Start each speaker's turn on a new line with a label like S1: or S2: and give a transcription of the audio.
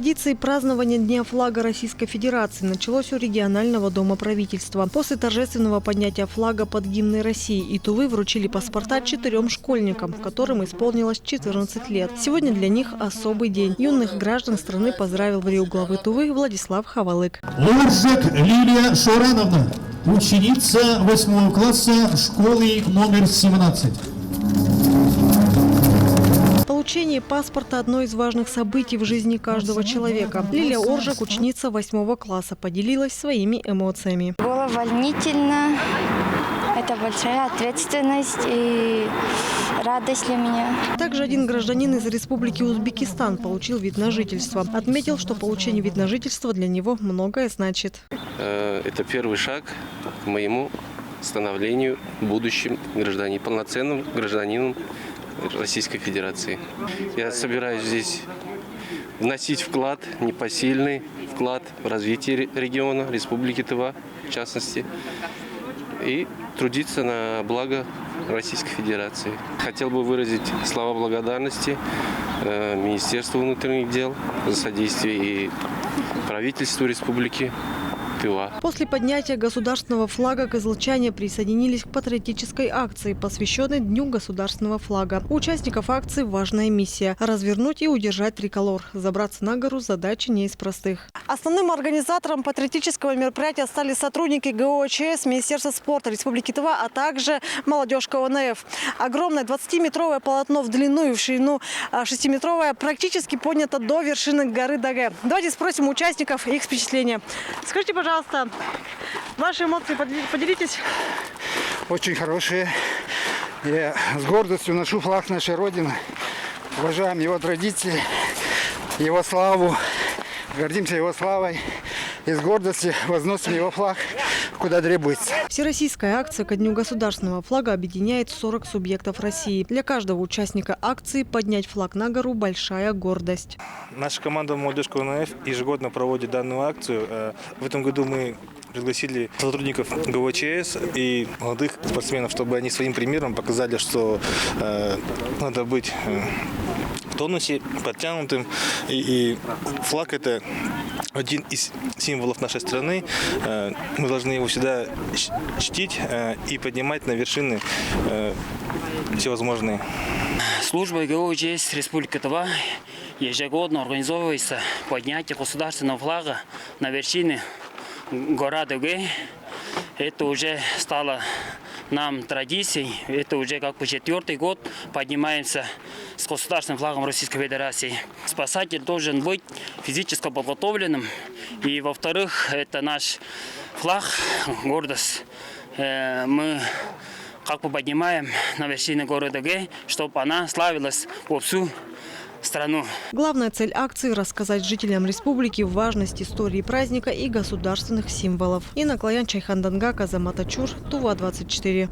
S1: традиции празднования Дня флага Российской Федерации началось у регионального дома правительства. После торжественного поднятия флага под гимной России и Тувы вручили паспорта 4 школьникам, которым исполнилось 14 лет. Сегодня для них особый день. Юных граждан страны поздравил в Риу главы Тувы Владислав Хавалык.
S2: Лоржик Лилия Шорановна, ученица 8 класса школы номер 17.
S1: Получение паспорта – одно из важных событий в жизни каждого человека. Лилия Оржик, ученица 8 класса, поделилась своими эмоциями.
S3: Было волнительно. Это большая ответственность и радость для меня.
S1: Также один гражданин из Республики Узбекистан получил вид на жительство. Отметил, что получение вида на жительство для него многое значит.
S4: Это первый шаг к моему становлению будущим гражданином, полноценным гражданином Российской Федерации. Я собираюсь здесь вносить вклад, непосильный вклад в развитие региона, Республики Тыва в частности, и трудиться на благо Российской Федерации. Хотел бы выразить слова благодарности Министерству внутренних дел за содействие и правительству Республики Тыва.
S1: После поднятия государственного флага кызылчане присоединились к патриотической акции, посвященной Дню государственного флага. У участников акции важная миссия – развернуть и удержать триколор. Забраться на гору – задача не из простых. Основным организатором патриотического мероприятия стали сотрудники ГОЧС, Министерства спорта Республики Тыва, а также молодежка ОНФ. Огромное 20-метровое полотно в длину и в ширину 6-метровое практически поднято до вершины горы Дагэ. Давайте спросим у участников их впечатления. Скажите, пожалуйста, ваши эмоции, поделитесь.
S5: Очень хорошие. Я с гордостью ношу флаг нашей Родины. Уважаем его традиции, его славу. Гордимся его славой и с гордостью возносим его флаг, куда требуется.
S1: Всероссийская акция ко Дню государственного флага объединяет 40 субъектов России. Для каждого участника акции поднять флаг на гору – большая гордость.
S6: Наша команда «Молодежка ОНФ» ежегодно проводит данную акцию. В этом году мы пригласили сотрудников ГОЧС и молодых спортсменов, чтобы они своим примером показали, что надо быть в тонусе, подтянутым. И флаг – это один из символов нашей страны. Мы должны его всегда чтить и поднимать на вершины всевозможные.
S7: Служба ГОЧС Республики Тыва ежегодно организовывается поднятие государственного флага на вершины гора Дагэ. Это уже стало нам традицией. Это уже как бы 4-й год поднимаемся с государственным флагом Российской Федерации. Спасатель должен быть физически подготовленным. И во-вторых, это наш флаг, гордость. Мы как бы поднимаем на вершины горы Дагэ, чтобы она славилась во всю страну.
S1: Главная цель акции – рассказать жителям республики важность истории праздника и государственных символов. Инна Клоян, Чайхан Дангак, Азамат Ачур, Тува 24.